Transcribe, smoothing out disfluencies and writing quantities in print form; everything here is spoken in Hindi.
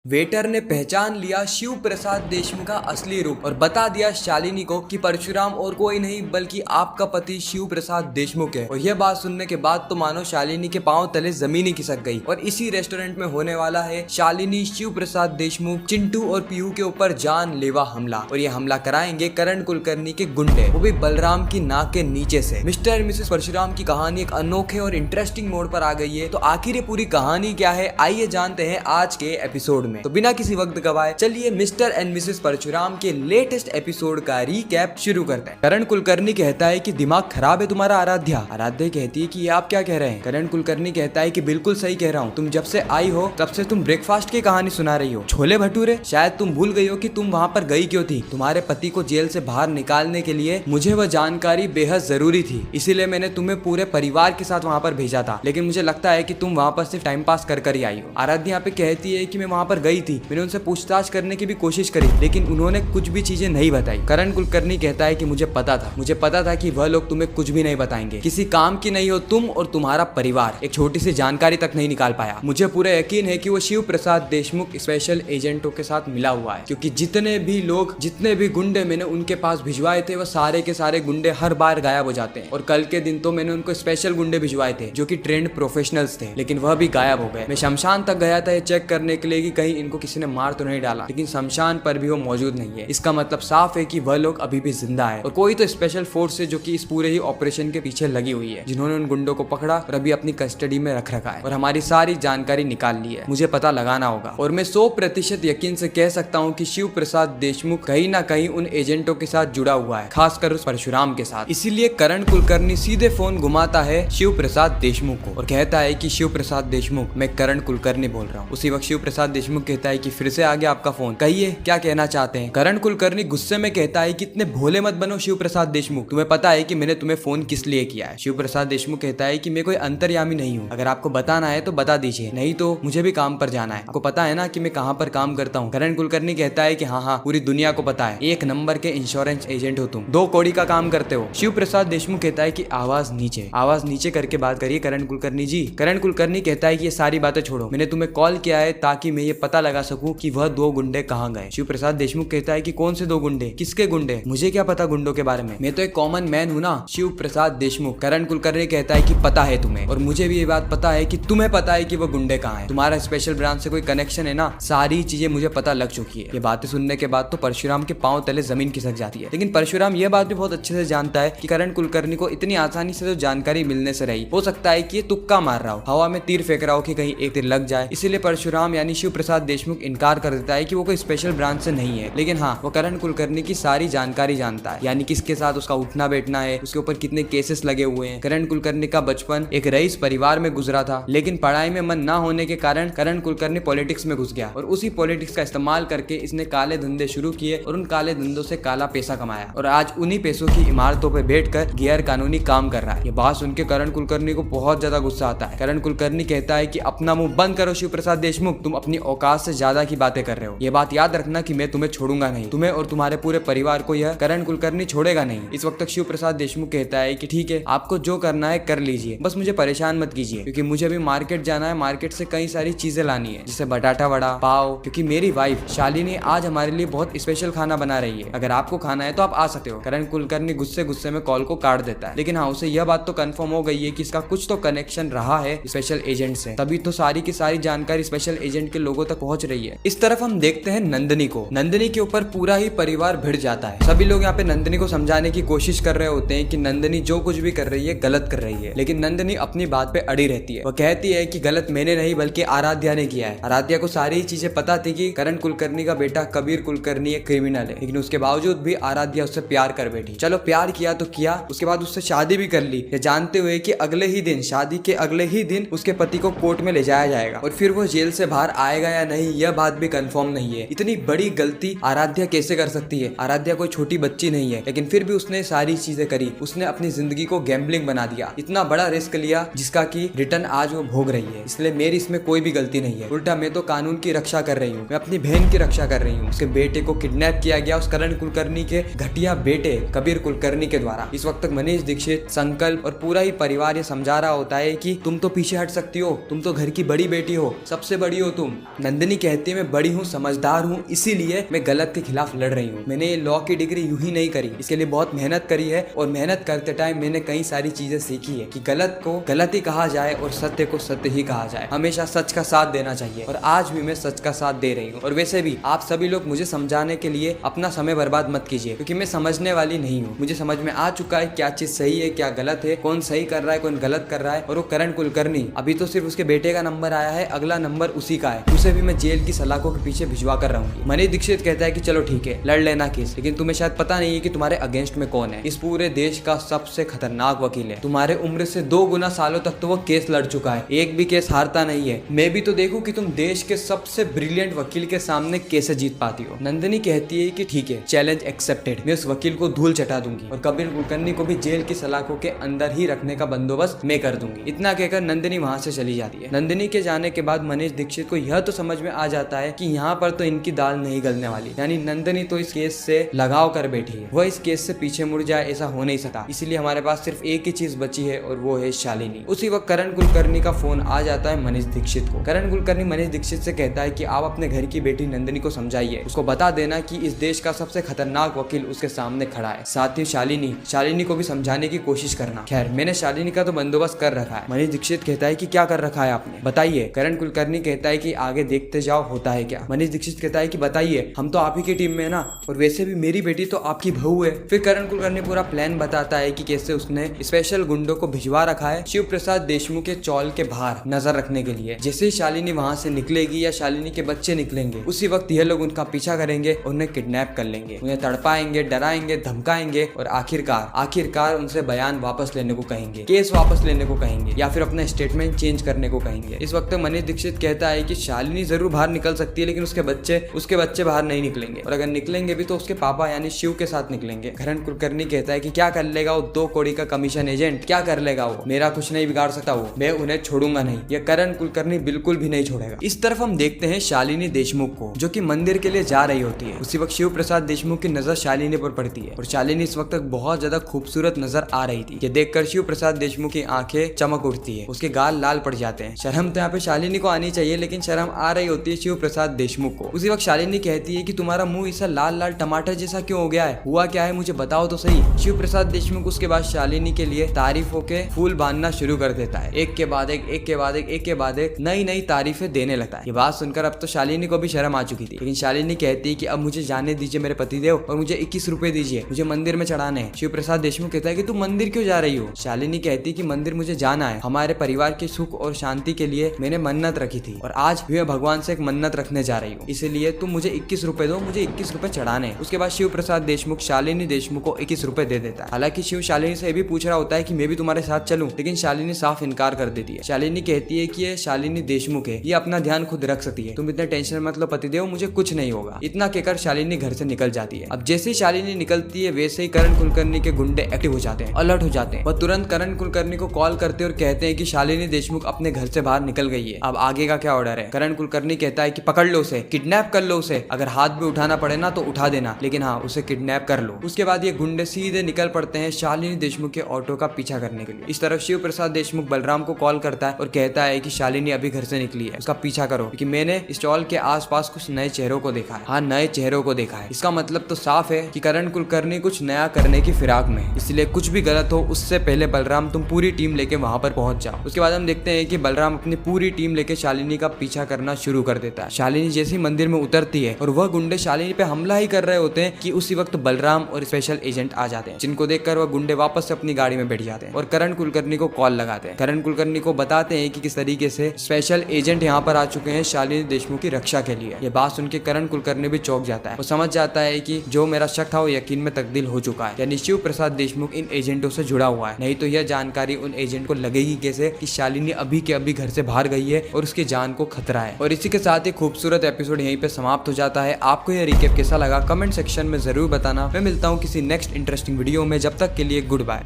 वेटर ने पहचान लिया शिव प्रसाद देशमुख का असली रूप और बता दिया शालिनी को कि परशुराम और कोई नहीं बल्कि आपका पति शिव प्रसाद देशमुख है। और यह बात सुनने के बाद तो मानो शालिनी के पांव तले जमीन ही खिसक गई। और इसी रेस्टोरेंट में होने वाला है शालिनी, शिव प्रसाद देशमुख, चिंटू और पीहू के ऊपर जानलेवा हमला। और ये हमला कराएंगे करण कुलकर्णी के गुंडे, वो भी बलराम की नाक के नीचे से। मिस्टर एंड मिसेस परशुराम की कहानी एक अनोखे और इंटरेस्टिंग मोड पर आ गई है। तो आखिर ये पूरी कहानी क्या है, आइए जानते हैं आज के एपिसोड में। तो बिना किसी वक्त गवाए चलिए मिस्टर एंड मिसेस परशुराम के लेटेस्ट एपिसोड का रीकैप शुरू करते हैं। करण कुलकर्णी कहता है कि दिमाग खराब है तुम्हारा आराध्या। आराध्या कहती है कि ये आप क्या कह रहे हैं। करण कुलकर्णी कहता है कि बिल्कुल सही कह रहा हूँ, तुम जब से आई हो तब से तुम ब्रेकफास्ट की कहानी सुना रही हो। छोले भटूरे, शायद तुम भूल गई हो कि तुम वहाँ पर गई क्यों थी। तुम्हारे पति को जेल से बाहर निकालने के लिए मुझे वह जानकारी बेहद जरूरी थी, इसीलिए मैंने तुम्हें पूरे परिवार के साथ वहाँ पर भेजा था। लेकिन मुझे लगता है कि तुम वहाँ पर सिर्फ टाइम पास कर ही आई हो। आराध्या यहाँ पे कहती है कि मैं वहाँ पर गई थी, मैंने उनसे पूछताछ करने की भी कोशिश करी, लेकिन उन्होंने कुछ भी चीजें नहीं बताई। करण कुलकर्णी कहता है कि मुझे पता था कि वह लोग तुम्हें कुछ भी नहीं बताएंगे। किसी काम की नहीं हो तुम और तुम्हारा परिवार, एक छोटी सी जानकारी तक नहीं निकाल पाया। मुझे पूरा यकीन है कि वो शिव प्रसाद देशमुख स्पेशल एजेंटों के साथ मिला हुआ है, क्योंकि जितने भी गुंडे मैंने उनके पास भिजवाए थे, वो सारे के सारे गुंडे हर बार गायब हो जाते हैं। और कल के दिन तो मैंने उनको स्पेशल गुंडे भिजवाए थे जो कि ट्रेंड प्रोफेशनल्स थे, लेकिन वह भी गायब हो गए। मैं शमशान तक गया था ये चेक करने के लिए कि कहीं इनको किसी ने मार तो नहीं डाला, लेकिन शमशान पर भी वो मौजूद नहीं है। इसका मतलब साफ है कि वह लोग अभी भी जिंदा है। और कोई तो स्पेशल फोर्स है जो कि इस पूरे ही ऑपरेशन के पीछे लगी हुई है, जिन्होंने उन गुंडों को पकड़ा और अभी अपनी कस्टडी में रख रखा है और हमारी सारी जानकारी निकाल ली है। मुझे पता लगाना होगा और मैं 100% यकीन से कह सकता हूँ कि शिव प्रसाद देशमुख कहीं ना कहीं उन एजेंटों के साथ जुड़ा हुआ है, खासकर उस परशुराम के साथ। इसीलिए करण कुलकर्णी सीधे फोन घुमाता है शिव प्रसाद देशमुख को और कहता है कि शिव प्रसाद देशमुख, मैं करण कुलकर्णी बोल रहा हूँ। उसी वक्त शिव प्रसाद देशमुख कहता है कि फिर से आ गया आपका फोन, कहिए क्या कहना चाहते हैं। करण कुलकर्णी गुस्से में कहता है कि इतने भोले मत बनो शिव प्रसाद देशमुख, तुम्हें पता है कि मैंने तुम्हें फोन किस लिए किया है। शिव प्रसाद देशमुख कहता है कि मैं कोई अंतर्यामी नहीं हूँ, अगर आपको बताना है तो बता दीजिए, नहीं तो मुझे भी काम पर जाना है। आपको पता है ना कि मैं कहाँ पर काम करता हूँ। करण कुलकर्णी कहता है कि हाँ, पूरी दुनिया को पता है, 1 नंबर के इंश्योरेंस एजेंट हो तुम, 2 कौड़ी का काम करते हो। शिव प्रसाद देशमुख कहता है कि आवाज नीचे करके बात करिए करण कुलकर्णी जी। करण कुलकर्णी कहता है कि ये सारी बातें छोड़ो, मैंने तुम्हें कॉल किया है ताकि मैं ये पता लगा सकूं कि वह 2 गुंडे कहाँ गए। शिव प्रसाद देशमुख कहता है कि कौन से 2 गुंडे, किसके गुंडे, मुझे क्या पता गुंडों के बारे में, मैं तो एक कॉमन मैन हूँ ना। शिव प्रसाद देशमुख, करण कुलकर्णी कहता है कि पता है तुम्हें, और मुझे भी ये बात पता है कि तुम्हें पता है कि वो गुंडे कहाँ हैं। तुम्हारा स्पेशल ब्रांच से कोई कनेक्शन है ना, सारी चीजें मुझे पता लग चुकी है। ये बातें सुनने के बाद तो परशुराम के पांव तले जमीन खिसक जाती है, लेकिन परशुराम ये बात भी बहुत अच्छे से जानता है कि करण कुलकर्णी को इतनी आसानी से जो जानकारी मिलने से रही, हो सकता है कि ये तुक्का मार रहा हो, हवा में तीर फेंक रहा हो कि कहीं एक तीर लग जाए। इसीलिए परशुराम यानी शिव प्रसाद देशमुख इनकार कर देता है कि वो कोई स्पेशल ब्रांच से नहीं है, लेकिन हाँ, वो करण कुलकर्णी की सारी जानकारी जानता है, यानी किसके साथ उसका उठना बैठना है, उसके ऊपर कितने केसेस लगे हुए हैं। करण कुलकर्णी का बचपन एक रईस परिवार में गुजरा था, लेकिन पढ़ाई में मन ना होने के कारण करण कुलकर्णी पॉलिटिक्स में घुस गया और उसी पॉलिटिक्स का इस्तेमाल करके इसने काले धंधे शुरू किए और उन काले धंधों से काला पैसा कमाया और आज उन्हीं पैसों की इमारतों पर बैठकर गैर कानूनी काम कर रहा है। ये बात सुनकर करण कुलकर्णी को बहुत ज्यादा गुस्सा आता है। करण कुलकर्णी कहता है कि अपना मुंह बंद करो शिव प्रसाद देशमुख, तुम अपनी औकात से ज्यादा की बातें कर रहे हो। ये बात याद रखना कि मैं तुम्हें छोड़ूंगा नहीं, तुम्हें और तुम्हारे पूरे परिवार को यह करण कुलकर्णी छोड़ेगा नहीं। इस वक्त तक शिव प्रसाद देशमुख कहता है कि ठीक है, आपको जो करना है कर लीजिए, बस मुझे परेशान मत कीजिए, क्योंकि मुझे भी मार्केट जाना है, मार्केट से कई सारी चीजें लानी है, जैसे बटाटा वड़ा पाव, क्योंकि मेरी वाइफ शालिनी आज हमारे लिए बहुत स्पेशल खाना बना रही है। अगर आपको खाना है तो आप आ सकते हो। करण कुलकर्णी गुस्से में कॉल को काट देता है, लेकिन हाँ, उसे यह बात तो कंफर्म हो गई है कि इसका कुछ तो कनेक्शन रहा है स्पेशल एजेंट से, तभी तो सारी की सारी जानकारी स्पेशल एजेंट के लोगों तक पहुंच रही है। इस तरफ हम देखते हैं नंदिनी को। नंदिनी के ऊपर पूरा ही परिवार भिड़ जाता है। सभी लोग यहाँ पे नंदिनी को समझाने की कोशिश कर रहे होते हैं कि नंदिनी जो कुछ भी कर रही है गलत कर रही है, लेकिन नंदिनी अपनी बात पे अड़ी रहती है। वो कहती है कि गलत मैंने नहीं बल्कि आराध्या ने किया है। आराध्या को सारी चीजें पता थी कि करण कुलकर्णी का बेटा कबीर कुलकर्णी एक क्रिमिनल है, लेकिन उसके बावजूद भी आराध्या उससे प्यार कर बैठी। चलो प्यार किया तो किया, उसके बाद उससे शादी भी कर ली, ये जानते हुए कि अगले ही दिन, शादी के अगले ही दिन उसके पति को कोर्ट में ले जाया जाएगा और फिर वो जेल से बाहर आएगा या नहीं यह बात भी कंफर्म नहीं है। इतनी बड़ी गलती आराध्या कैसे कर सकती है। आराध्या कोई छोटी बच्ची नहीं है, लेकिन फिर भी उसने सारी चीजें करी। उसने अपनी जिंदगी को गैम्बलिंग बना दिया, इतना बड़ा रिस्क लिया जिसका की रिटर्न आज वो भोग रही है। इसलिए मेरी इसमें कोई भी गलती नहीं है, उल्टा मैं तो कानून की रक्षा कर रही हूँ, मैं अपनी बहन की रक्षा कर रही हूँ। उसके बेटे को किडनैप किया गया उस करण कुलकर्णी के घटिया बेटे कबीर कुलकर्णी के द्वारा। इस वक्त तक मनीष दीक्षित, संकल्प और पूरा ही परिवार ये समझा रहा होता है कि तुम तो पीछे हट सकती हो, तुम तो घर की बड़ी बेटी हो, सबसे बड़ी हो तुम। नंदिनी कहती है मैं बड़ी हूँ, समझदार हूँ, इसीलिए मैं गलत के खिलाफ लड़ रही हूँ। मैंने लॉ की डिग्री यूं ही नहीं करी, इसके लिए बहुत मेहनत करी है और मेहनत करते टाइम मैंने कई सारी चीजें सीखी है कि गलत को गलत ही कहा जाए और सत्य को सत्य ही कहा जाए। हमेशा सच का साथ देना चाहिए और आज भी मैं सच का साथ दे रही हूँ। और वैसे भी आप सभी लोग मुझे समझाने के लिए अपना समय बर्बाद मत कीजिए, क्योंकि मैं समझने वाली नहीं हूँ। मुझे समझ में आ चुका है क्या चीज सही है क्या गलत है, कौन सही कर रहा है कौन गलत कर रहा है। और वो करण कुलकर्णी, अभी तो सिर्फ उसके बेटे का नंबर आया है, अगला नंबर उसी का है, उसे भी मैं जेल की सलाखों के पीछे भिजवा कर रहूंगी। मनीष दीक्षित कहता है कि चलो ठीक है लड़ लेना केस, लेकिन तुम्हें शायद पता नहीं है कि तुम्हारे अगेंस्ट में कौन है। इस पूरे देश का सबसे खतरनाक वकील है, तुम्हारे उम्र से 2 गुना सालों तक तो वो केस लड़ चुका है, एक भी केस हारता नहीं है। मैं भी तो देखूं कि तुम देश के सबसे ब्रिलियंट वकील के सामने कैसे जीत पाती हो। नंदिनी कहती है कि ठीक है चैलेंज एक्सेप्टेड, मैं उस वकील को धूल चटा दूंगी और कपिल कुलकर्णी को भी जेल की सलाखों के अंदर ही रखने का बंदोबस्त मैं कर दूंगी। इतना कहकर नंदिनी वहां से चली जाती है। नंदिनी के जाने के बाद मनीष दीक्षित को यह तो समझ में आ जाता है कि यहाँ पर तो इनकी दाल नहीं गलने वाली, यानी नंदिनी तो इस केस से लगाव कर बैठी है, वह इस केस से पीछे मुड़ जाए ऐसा हो नहीं सकता। इसीलिए हमारे पास सिर्फ एक ही चीज बची है और वो है शालिनी। उसी वक्त करण कुलकर्णी का फोन आ जाता है मनीष दीक्षित को। करण कुलकर्णी मनीष दीक्षित से कहता है कि आप अपने घर की बेटी नंदिनी को समझाइए, उसको बता देना कि इस देश का सबसे खतरनाक वकील उसके सामने खड़ा है। साथ ही शालिनी को भी समझाने की कोशिश करना। खैर मैंने शालिनी का तो बंदोबस्त कर रखा है। मनीष दीक्षित कहता है कि क्या कर रखा है आपने, बताइए। करण कुलकर्णी कहता है कि आगे देखते जाओ होता है क्या। मनीष दीक्षित कहता है कि बताइए, हम तो आप ही की टीम में है ना, और वैसे भी मेरी बेटी तो आपकी बहू है। फिर करण कुलकर्णी पूरा प्लान बताता है कि कैसे उसने स्पेशल गुंडों को भिजवा रखा है शिव प्रसाद देशमुख के चौल के बाहर नजर रखने के लिए। जैसे ही शालिनी वहां से निकलेगी या शालिनी के बच्चे निकलेंगे, उसी वक्त यह लोग उनका पीछा करेंगे और उन्हें किडनैप कर लेंगे, उन्हें तड़पाएंगे, डराएंगे, धमकाएंगे और आखिरकार उनसे बयान वापस लेने को कहेंगे, केस वापस लेने को कहेंगे या फिर अपना स्टेटमेंट चेंज करने को कहेंगे। इस वक्त मनीष दीक्षित कहता है कि शालिनी जरूर बाहर निकल सकती है, लेकिन उसके बच्चे बाहर नहीं निकलेंगे, और अगर निकलेंगे भी तो उसके पापा यानी शिव के साथ निकलेंगे। करण कुलकर्णी कहता है कि क्या कर लेगा वो 2 करोड़ का कमीशन एजेंट, क्या कर लेगा वो, मेरा कुछ नहीं बिगाड़ सकता वो, मैं उन्हें छोड़ूंगा नहीं। ये करण कुलकर्णी बिल्कुल भी नहीं छोड़ेगा। इस तरफ हम देखते हैं शालिनी देशमुख को, जो कि मंदिर के लिए जा रही होती है। उसी वक्त शिव प्रसाद देशमुख की नजर शालिनी पर पड़ती है और शालिनी इस वक्त तक बहुत ज्यादा खूबसूरत नजर आ रही थी। ये देखकर शिव प्रसाद देशमुख की आंखें चमक उठती है, उसके गाल लाल पड़ जाते हैं। शर्म तो यहाँ पे शालिनी को आनी चाहिए, लेकिन शर्म आ रही होती है शिव प्रसाद देशमुख को। उसी वक्त शालिनी कहती है कि तुम्हारा मुंह ऐसा लाल लाल टमाटर जैसा क्यों हो गया है, हुआ क्या है मुझे बताओ तो सही। शिव प्रसाद देशमुख उसके बाद शालिनी के लिए तारीफों के फूल बांधना शुरू कर देता है, एक के बाद एक नई तारीफें देने लगता है। ये बात सुनकर अब तो शालिनी को भी शर्म आ चुकी थी, लेकिन शालिनी कहती है कि अब मुझे जाने दीजिए मेरे पतिदेव और मुझे 21 रुपए दीजिए, मुझे मंदिर में चढ़ाने हैं। शिव प्रसाद देशमुख कहता है कि तुम मंदिर क्यों जा रही हो। शालिनी कहती है कि मंदिर मुझे जाना है, हमारे परिवार के सुख और शांति के लिए मैंने मन्नत रखी थी और आज मैं भगवान से एक मन्नत रखने जा रही हूँ, इसलिए तुम मुझे 21 रुपए दो, मुझे 21 रुपए चढ़ाने। उसके बाद शिव प्रसाद देशमुख शालिनी देशमुख को 21 रुपए दे देता है। हालांकि शिव शालिनी से भी पूछ रहा होता है कि मैं भी तुम्हारे साथ चलूं, लेकिन शालिनी साफ इनकार कर देती है। शालिनी कहती है कि ये शालिनी देशमुख है, ये अपना ध्यान खुद रख सकती है, तुम इतने टेंशन मत लो पतिदेव, मुझे कुछ नहीं होगा। इतना कहकर शालिनी घर से निकल जाती है। अब जैसे ही शालिनी निकलती है वैसे ही करण कुलकर्णी के गुंडे एक्टिव हो जाते हैं, अलर्ट हो जाते हैं। वह तुरंत करण कुलकर्णी को कॉल करते और कहते हैं कि शालिनी देशमुख अपने घर से बाहर निकल गई है, अब आगे का क्या ऑर्डर है। करण कुलकर्णी कहता है कि पकड़ लो उसे, किडनैप कर लो उसे, अगर हाथ भी उठाना पड़े ना तो उठा देना, लेकिन हाँ उसे किडनैप कर लो। उसके बाद ये गुंडे सीधे निकल पड़ते हैं शालिनी देशमुख के ऑटो का पीछा करने के लिए। इस तरफ शिव प्रसाद देशमुख बलराम को कॉल करता है और कहता है कि शालिनी अभी घर से निकली है, उसका पीछा करो, क्योंकि मैंने स्टॉल के आसपास कुछ नए चेहरों को देखा है। हाँ नए चेहरों को देखा है, इसका मतलब तो साफ है कि करण कुलकर्णी कुछ नया करने की फिराक में, इसलिए कुछ भी गलत हो उससे पहले बलराम तुम पूरी टीम लेके वहां पर पहुंच जाओ। उसके बाद हम देखते हैं कि बलराम अपनी पूरी टीम लेके शालिनी का पीछा करना शुरू कर देता है। शालिनी जैसे ही मंदिर में उतरती है और वह गुंडे शालिनी पे हमला ही कर रहे होते हैं कि उसी वक्त बलराम और स्पेशल एजेंट आ जाते हैं, जिनको देखकर वह गुंडे वापस से अपनी गाड़ी में बैठ जाते हैं और करण कुलकर्णी को कॉल लगाते हैं। करण कुलकर्णी को बताते हैं कि किस तरीके से स्पेशल एजेंट यहाँ पर आ चुके हैं शालिनी देशमुख की रक्षा के लिए। ये बात सुन के करण कुलकर्णी भी चौंक जाता है, वो समझ जाता है कि जो मेरा शक था वो यकीन में तब्दील हो चुका है, यानी शिव प्रसाद देशमुख इन एजेंटों से जुड़ा हुआ है। नहीं तो यह जानकारी उन एजेंट को लगेगी कैसे कि शालिनी अभी के अभी घर से बाहर गई है और उसकी जान को खतरा है। और इसी के साथ ही खूबसूरत एपिसोड यहीं पे समाप्त हो जाता है। आपको यह रिकेप कैसा लगा कमेंट सेक्शन में जरूर बताना। मैं मिलता हूँ किसी नेक्स्ट इंटरेस्टिंग वीडियो में, जब तक के लिए गुड बाय।